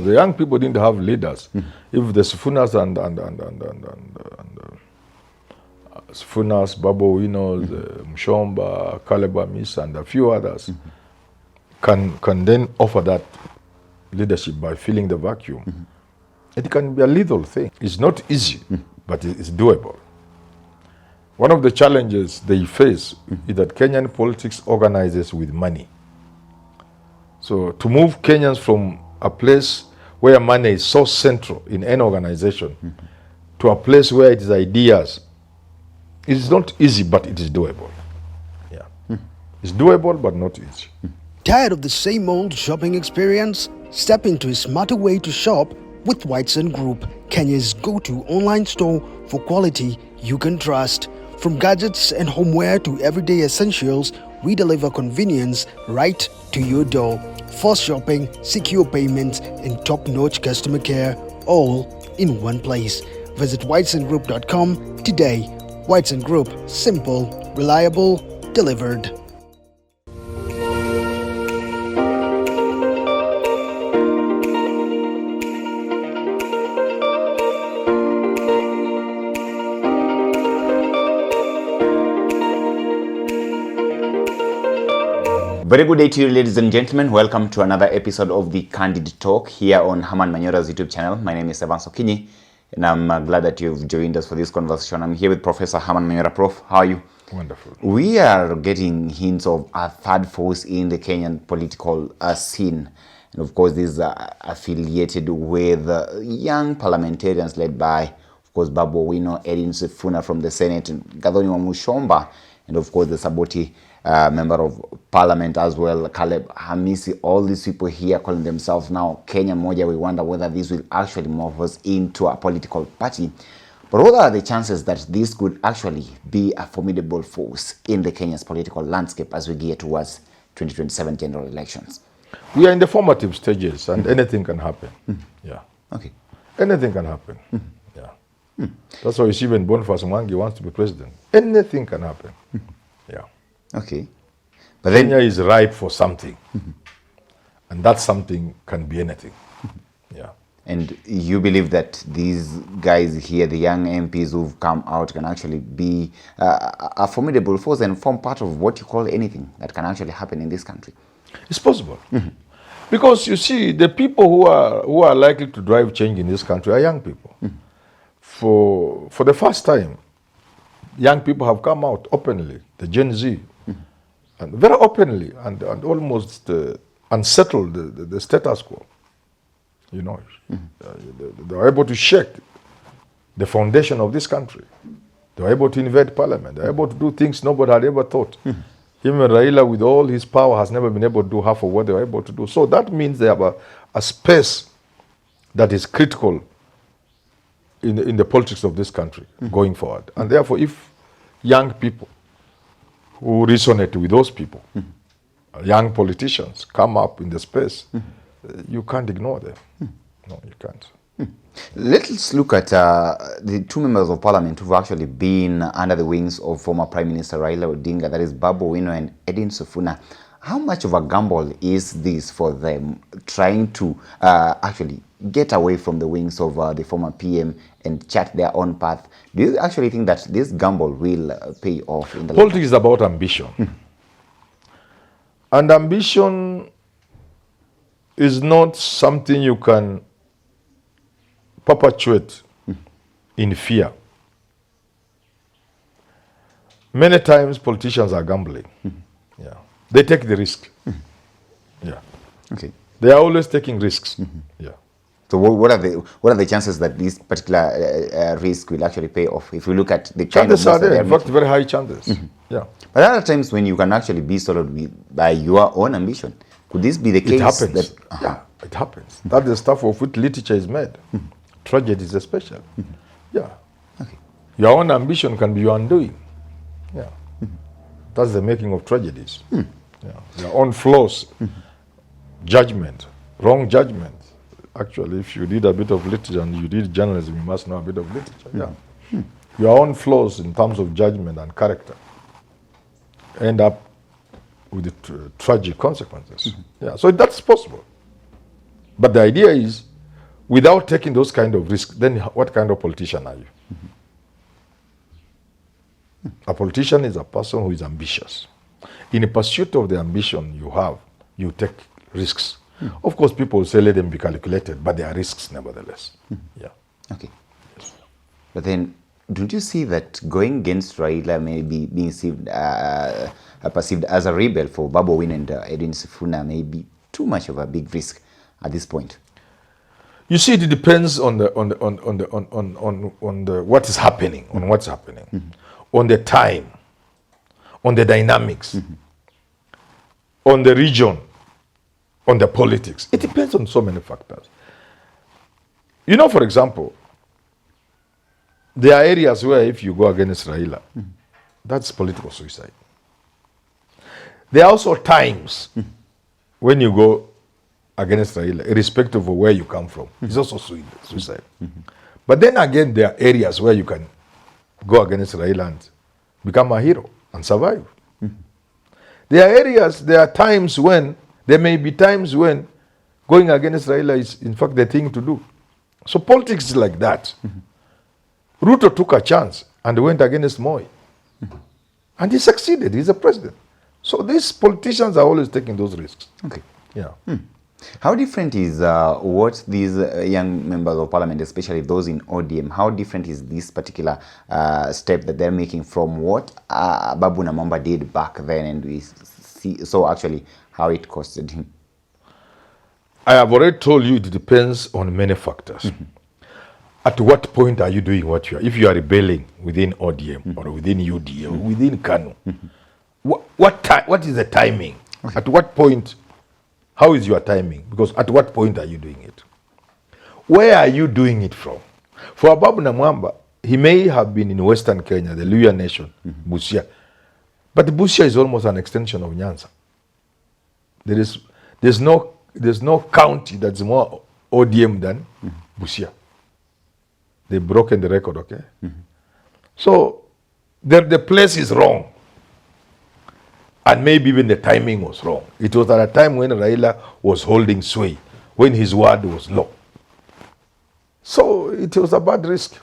The young people didn't have leaders. If the Sifunas and Sifunas, Babu Wino, Mshomba, Kaleba Miss, and a few others can then offer that leadership by filling the vacuum. It can be a lethal thing. It's not easy, but it's doable. One of the challenges they face is that Kenyan politics organizes with money. So to move Kenyans from a place where money is so central in any organization to a place where it is ideas, it is not easy, but it is doable. Yeah. It's doable, but not easy. Tired of the same old shopping experience? Step into a smarter way to shop with Whiteson Group, Kenya's go-to online store for quality you can trust. From gadgets and homeware to everyday essentials, we deliver convenience right to your door. Fast shopping, secure payments, and top-notch customer care, all in one place. Visit whitesongroup.com today. Whiteson Group, simple, reliable, delivered. Very good day to you, ladies and gentlemen. Welcome to another episode of the Candid Talk here on Herman Manyora's YouTube channel. My name is Evan Sokinyi, and I'm glad that you've joined us for this conversation. I'm here with Professor Herman Manyora. Prof, how are you? Wonderful. We are getting hints of a third force in the Kenyan political scene. And of course, this is affiliated with young parliamentarians led by, of course, Babu Wino, Edin Sifuna from the Senate, and Gathoni Mushomba, and of course, the Saboti member of parliament as well, Caleb Hamisi. All these people here calling themselves now Kenya MOJA. We wonder whether this will actually move us into a political party. But what are the chances that this could actually be a formidable force in the Kenya's political landscape as we gear towards 2027 general elections? We are in the formative stages, and anything can happen. Yeah. Okay. Anything can happen. Yeah. That's why you see when Boniface Mwangi wants to be president. Anything can happen. Yeah. Okay. But then Kenya is ripe for something. And that something can be anything. Yeah. And you believe that these guys here, the young MPs who've come out, can actually be a formidable force and form part of what you call anything that can actually happen in this country? It's possible. Because you see, the people who are likely to drive change in this country are young people. For the first time, young people have come out openly, the Gen Z, and very openly, and almost unsettled the status quo. You know, they were able to shake the foundation of this country. They were able to invade parliament. They were able to do things nobody had ever thought. Even Raila, with all his power, has never been able to do half of what they were able to do. So that means they have a space that is critical in the politics of this country going forward. And therefore, if young people who resonate with those people, young politicians, come up in the space, you can't ignore them. No, you can't. Let's look at the two members of parliament who've actually been under the wings of former Prime Minister Raila Odinga, that is Babu Wino and Edin Sifuna. How much of a gamble is this for them, trying to actually get away from the wings of the former PM and chart their own path? Do you actually think that this gamble will pay off in the long run? Politics is about ambition. And ambition is not something you can perpetuate in fear. Many times politicians are gambling. Yeah. They take the risk. Yeah. Okay. They are always taking risks. Yeah. So what are the chances that this particular risk will actually pay off? If we look at the kind chances of are there, in fact, very high chances. Yeah. But there are times when you can actually be swallowed by your own ambition. Could this be the case? It happens. That, Yeah, it happens. That's the stuff of which literature is made. Tragedies especially. Yeah. Okay. Your own ambition can be your undoing. Yeah. That's the making of tragedies. Yeah. Your own flaws, judgment, wrong judgment. Actually, if you did a bit of literature and you did journalism, you must know a bit of literature. Yeah. Your own flaws in terms of judgment and character end up with the tragic consequences. Yeah. So that's possible. But the idea is without taking those kind of risks, then what kind of politician are you? A politician is a person who is ambitious. In the pursuit of the ambition you have, you take risks. Of course, people will say let them be calculated, but there are risks nevertheless. Yeah. Okay. Yes. But then, don't you see that going against Raila may be being perceived as a rebel for Babu Owino and Edwin Sifuna may be too much of a big risk at this point? You see, it depends on the what is happening, on what's happening, on the time, on the dynamics, on the region, on the politics. It depends on so many factors. You know, for example, there are areas where if you go against Raila, that's political suicide. There are also times when you go against Raila, irrespective of where you come from, it's also suicide. But then again, there are areas where you can go against Raila and become a hero and survive. There are areas, there are times when, there may be times when going against Raila is in fact the thing to do. So politics is like that. Ruto took a chance and went against Moi. And he succeeded, he's a president. So these politicians are always taking those risks. Okay. Yeah. How different is what these young members of parliament, especially those in ODM, how different is this particular step that they're making from what Babu Namwamba did back then, and we saw actually how it costed him? I have already told you it depends on many factors. At what point are you doing what you are? If you are rebelling within ODM or within UD or within KANU, what is the timing? Okay. At what point? How is your timing? Because at what point are you doing it? Where are you doing it from? For Babu Namwamba, he may have been in Western Kenya, the Luhya nation, Busia. But Busia is almost an extension of Nyanza. There's no county that's more ODM than Busia. They've broken the record, okay? So the place is wrong. And maybe even the timing was wrong. It was at a time when Raila was holding sway, when his word was law. So it was a bad risk.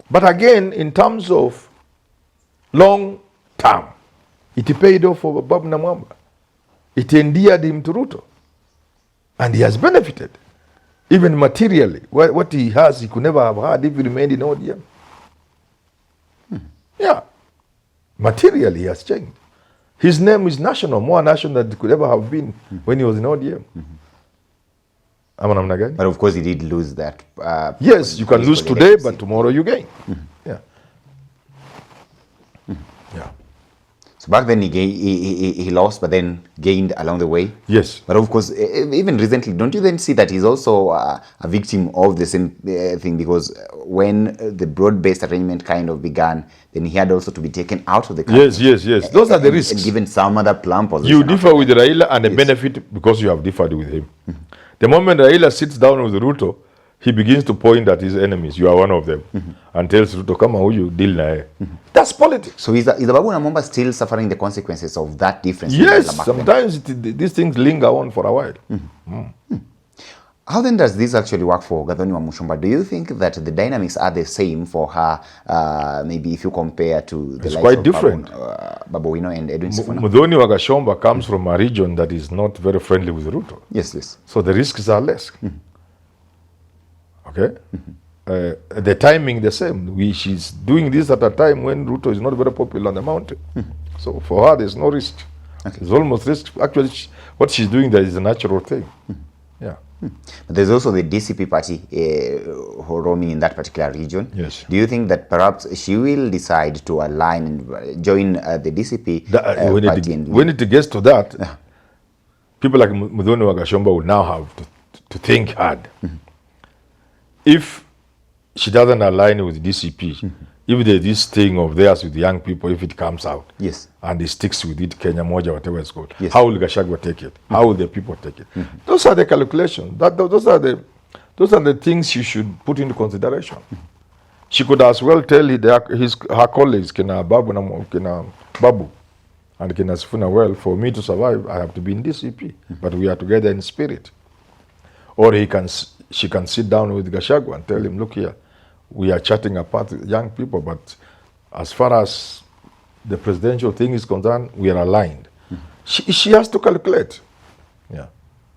But again, in terms of long term, it paid off for Babu Namwamba. It endeared him to Ruto. And he has benefited. Even materially. What he has, he could never have had if he remained in ODM. Yeah. Materially, he has changed. His name is national, more national than it could ever have been when he was in ODM. But of course, he did lose that. Yes, you can lose today, but tomorrow you gain. Yeah. Yeah. So back then he lost, but then gained along the way. Yes. But of course, even recently, don't you then see that he's also a victim of the same thing? Because when the broad-based arrangement kind of began, then he had also to be taken out of the country. Yes. Those are the risks. And given some other plan position. You differ with Raila and the benefit because you have differed with him. The moment Raila sits down with Ruto, he begins to point at his enemies. You are one of them. And tells Ruto, come on, who you deal now. That's politics. So is the Babu Namwamba still suffering the consequences of that difference? Yes, sometimes these things linger on for a while. How then does this actually work for Gathoni Wamuchomba? Do you think that the dynamics are the same for her, maybe if you compare to the likes quite different. Babu Owino and Edwin Sifuna? Muthoni wa Gachagua comes from a region that is not very friendly with Ruto. Yes. So the risks are less. Okay? The timing the same. She's doing this at a time when Ruto is not very popular on the mountain. So for her, there's no risk. Okay. There's almost risk. Actually, what she's doing there is a natural thing. Yeah. But there's also the DCP party roaming in that particular region. Yes. Do you think that perhaps she will decide to align and join the DCP party? When it gets to that, people like Muthoni wa Gachagua will now have to think hard. If she doesn't align with DCP, if there's this thing of theirs with young people, if it comes out, yes, and it sticks with it, Kenya MOJA, whatever it's called, yes, how will Gachagua take it? How will the people take it? Those are the calculations. Those are the things you should put into consideration. She could as well tell her colleagues, Babu and Sifuna, well, for me to survive, I have to be in DCP, but we are together in spirit. Or she can sit down with Gachagua and tell him, look here, we are chatting apart young people, but as far as the presidential thing is concerned, we are aligned. She has to calculate. Yeah.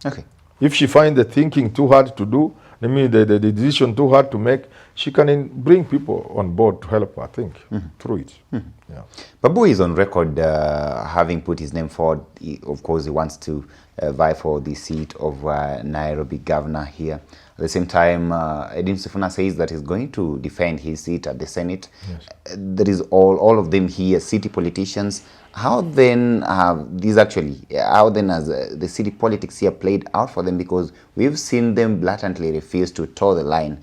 Okay. If she finds the thinking too hard to do, I mean the decision too hard to make, she can bring people on board to help her think through it. Yeah. Babu is on record having put his name forward. Of course, he wants to vie for the seat of Nairobi governor here. At the same time, Edwin Sifuna says that he's going to defend his seat at the Senate. Yes. There is all of them here, city politicians. How then have these actually, how then has the city politics here played out for them? Because we've seen them blatantly refuse to toe the line,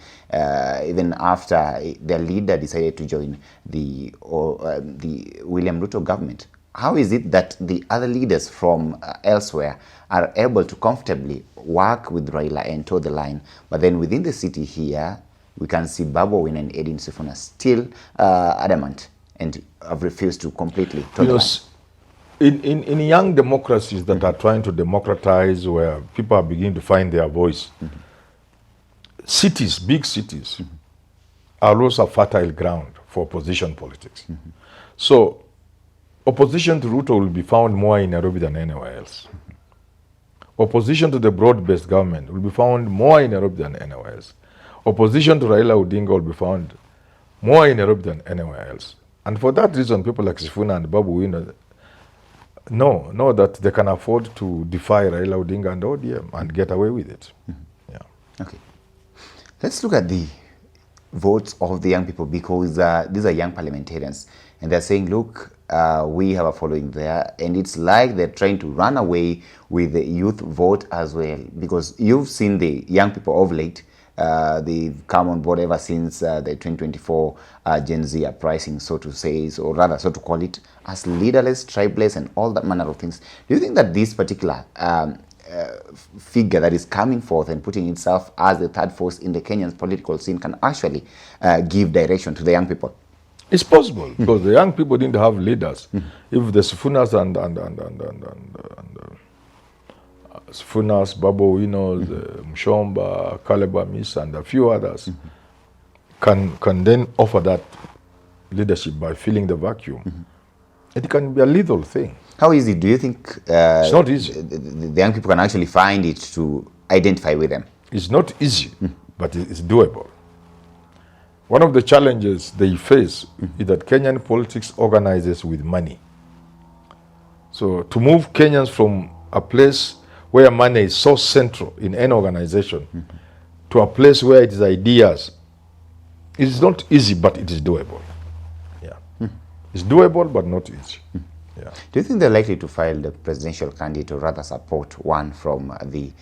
even after their leader decided to join the William Ruto government. How is it that the other leaders from elsewhere are able to comfortably work with Raila and toe the line, but then within the city here, we can see Babu Owino and Edwin Sifuna still adamant and have refused to completely toe the line? In young democracies that are trying to democratize, where people are beginning to find their voice, cities, big cities, are also fertile ground for opposition politics. So opposition to Ruto will be found more in Nairobi than anywhere else. Opposition to the broad-based government will be found more in Nairobi than anywhere else. Opposition to Raila Odinga will be found more in Nairobi than anywhere else. And for that reason, people like Sifuna and Babu Owino know that they can afford to defy Raila Odinga and ODM and get away with it. Yeah. Okay. Let's look at the votes of the young people, because these are young parliamentarians, and they're saying, look, we have a following there, and it's like they're trying to run away with the youth vote as well, because you've seen the young people of late. They've come on board ever since the 2024 Gen Z uprising, so to say, or rather, so to call it, as leaderless, tribeless, and all that manner of things. Do you think that this particular figure that is coming forth and putting itself as the third force in the Kenyan political scene can actually give direction to the young people? It's possible, because the young people didn't have leaders. If the Sifunas and Sifunas, Babu Owino, Mushomba, Kaleba Miss, and a few others can then offer that leadership by filling the vacuum. It can be a lethal thing. How easy do you think it's not easy. The young people can actually find it to identify with them? It's not easy, but it's doable. One of the challenges they face is that Kenyan politics organizes with money. So to move Kenyans from a place where money is so central in any organization to a place where it is ideas, it is not easy, but it is doable. Yeah. It's doable, but not easy. Yeah. Do you think they're likely to file the presidential candidate, or rather support one from the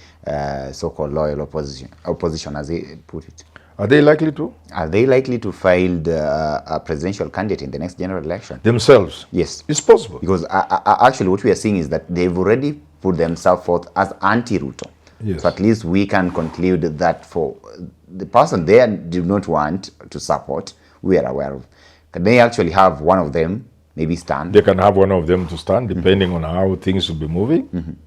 so-called loyal opposition, as they put it? Are they likely to? Are they likely to file a presidential candidate in the next general election? Themselves? Yes. It's possible. Because actually what we are seeing is that they've already put themselves forth as anti-Ruto. Yes. So at least we can conclude that for the person they do not want to support, we are aware of. Can they actually have one of them maybe stand? They can have one of them to stand, depending on how things will be moving.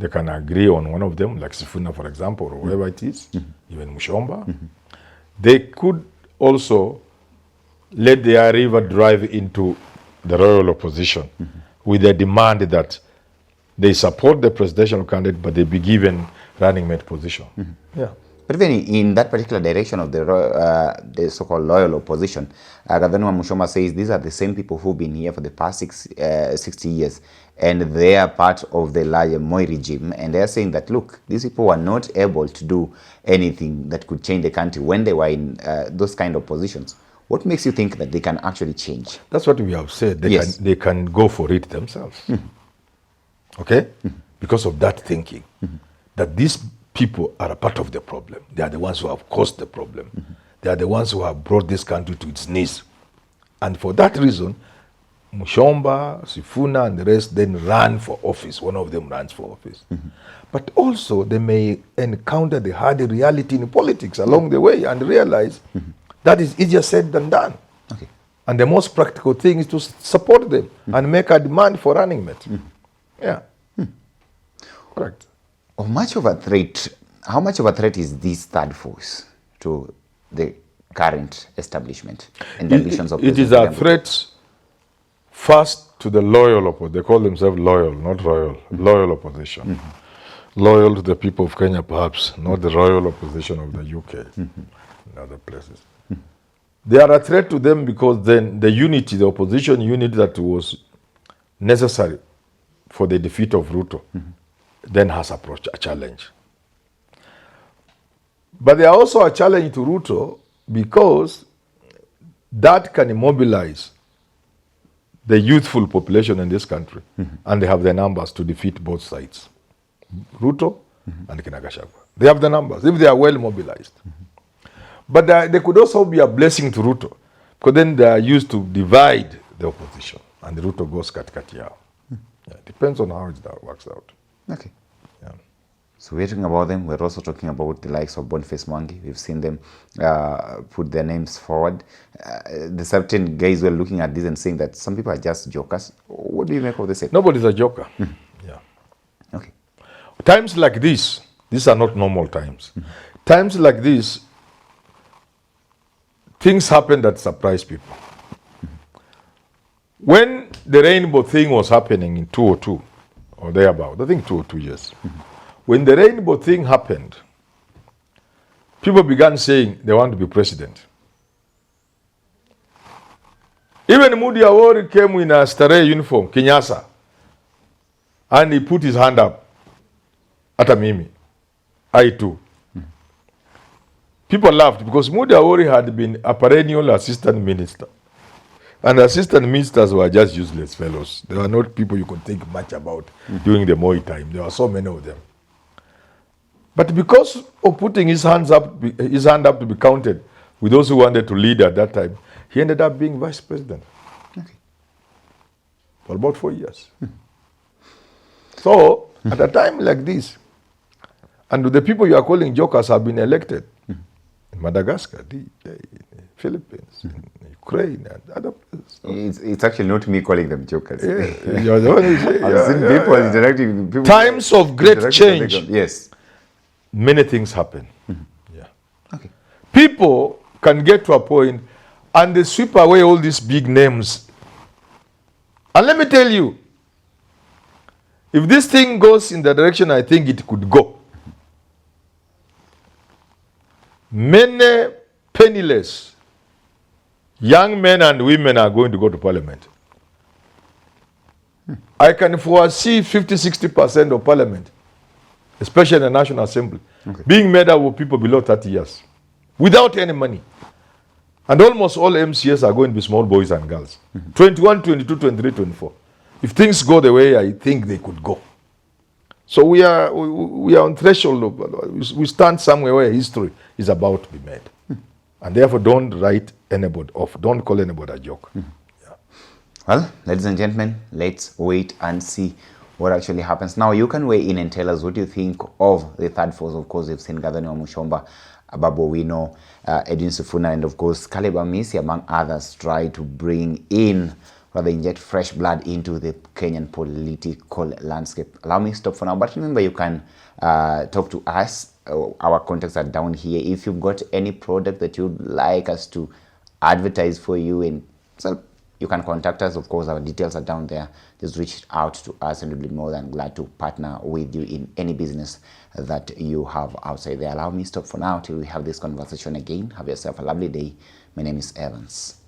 They can agree on one of them, like Sifuna, for example, or whoever it is, even Mushomba. They could also let the river drive into the royal opposition with a demand that they support the presidential candidate, but they be given running mate position. Yeah. But even in that particular direction of the so-called loyal opposition, Governor Mushomba says these are the same people who've been here for the past 60 years, and they are part of the larger Moi regime, and they're saying that, look, these people were not able to do anything that could change the country when they were in those kind of positions. What makes you think that they can actually change? That's what we have said. They can go for it themselves. Okay? Because of that thinking, that these people are a part of the problem. They are the ones who have caused the problem. They are the ones who have brought this country to its knees. And for that reason, Mushomba, Sifuna, and the rest then run for office. One of them runs for office. But also, they may encounter the hard reality in politics along the way and realize that is easier said than done. Okay. And the most practical thing is to support them and make a demand for running mate. Yeah. Correct. Of much of a threat How much of a threat is this third force to the current establishment and the ambitions of It is President a William Ruto? threat first to the loyal opposition. They call themselves loyal, not royal. Loyal opposition. Loyal to the people of Kenya, perhaps, not the royal opposition of the UK and other places. They are a threat to them because then the unity, the opposition unity that was necessary for the defeat of Ruto, then has approached a challenge. But they are also a challenge to Ruto because that can immobilize the youthful population in this country, and they have the numbers to defeat both sides, Ruto and Gachagua. They have the numbers, if they are well mobilized. But they could also be a blessing to Ruto, because then they are used to divide the opposition, and the Ruto goes kat yao. Yeah, it depends on how it works out. Okay. Yeah. So we're talking about them. We're also talking about the likes of Boniface Mwangi. We've seen them put their names forward. The certain guys were looking at this and saying that some people are just jokers. What do you make of this? Nobody's a joker. Yeah. Okay. Times like this, these are not normal times. Times like this, things happen that surprise people. When the rainbow thing was happening in 2002, or thereabout, I think 2 or 2 years, when the rainbow thing happened, people began saying they want to be president. Even Mudavadi came in a stare uniform, Kinyasa, and he put his hand up at a mimi. I too. People laughed because Mudavadi had been a perennial assistant minister. And assistant ministers were just useless fellows. They were not people you could think much about during the Moi time. There were so many of them. But because of putting his hand up to be counted with those who wanted to lead at that time, he ended up being vice president. Okay. For about 4 years. So, at a time like this, and the people you are calling jokers have been elected in Madagascar, the Philippines, in Ukraine, and other places. It's actually not me calling them jokers. Yeah, you're the one who say, I've seen people interacting. People times of great change. Yes. Many things happen. Yeah. Okay. People can get to a point and they sweep away all these big names. And let me tell you, if this thing goes in the direction I think it could go, many penniless young men and women are going to go to parliament. I can foresee 50-60% of parliament, especially in the National Assembly, being made up of people below 30 years, without any money. And almost all MCS are going to be small boys and girls, 21, 22, 23, 24. If things go the way I think they could go. So we are on threshold of, we stand somewhere where history is about to be made. And therefore don't write anybody off, don't call anybody a joke. Yeah. Well, ladies and gentlemen, let's wait and see what actually happens. Now, you can weigh in and tell us what you think of the third force. Of course, we've seen Gathani Wamuchomba, Babu Wino, Edwin Sifuna, and of course, Caleb Amisi, among others, try to bring in, rather inject fresh blood into the Kenyan political landscape. Allow me to stop for now, but remember you can talk to us. Our contacts are down here. If you've got any product that you'd like us to advertise for you, and so you can contact us. Of course, our details are down there. Just reach out to us and we'll be more than glad to partner with you in any business that you have outside there. Allow me to stop for now till we have this conversation again. Have yourself a lovely day. My name is Evans.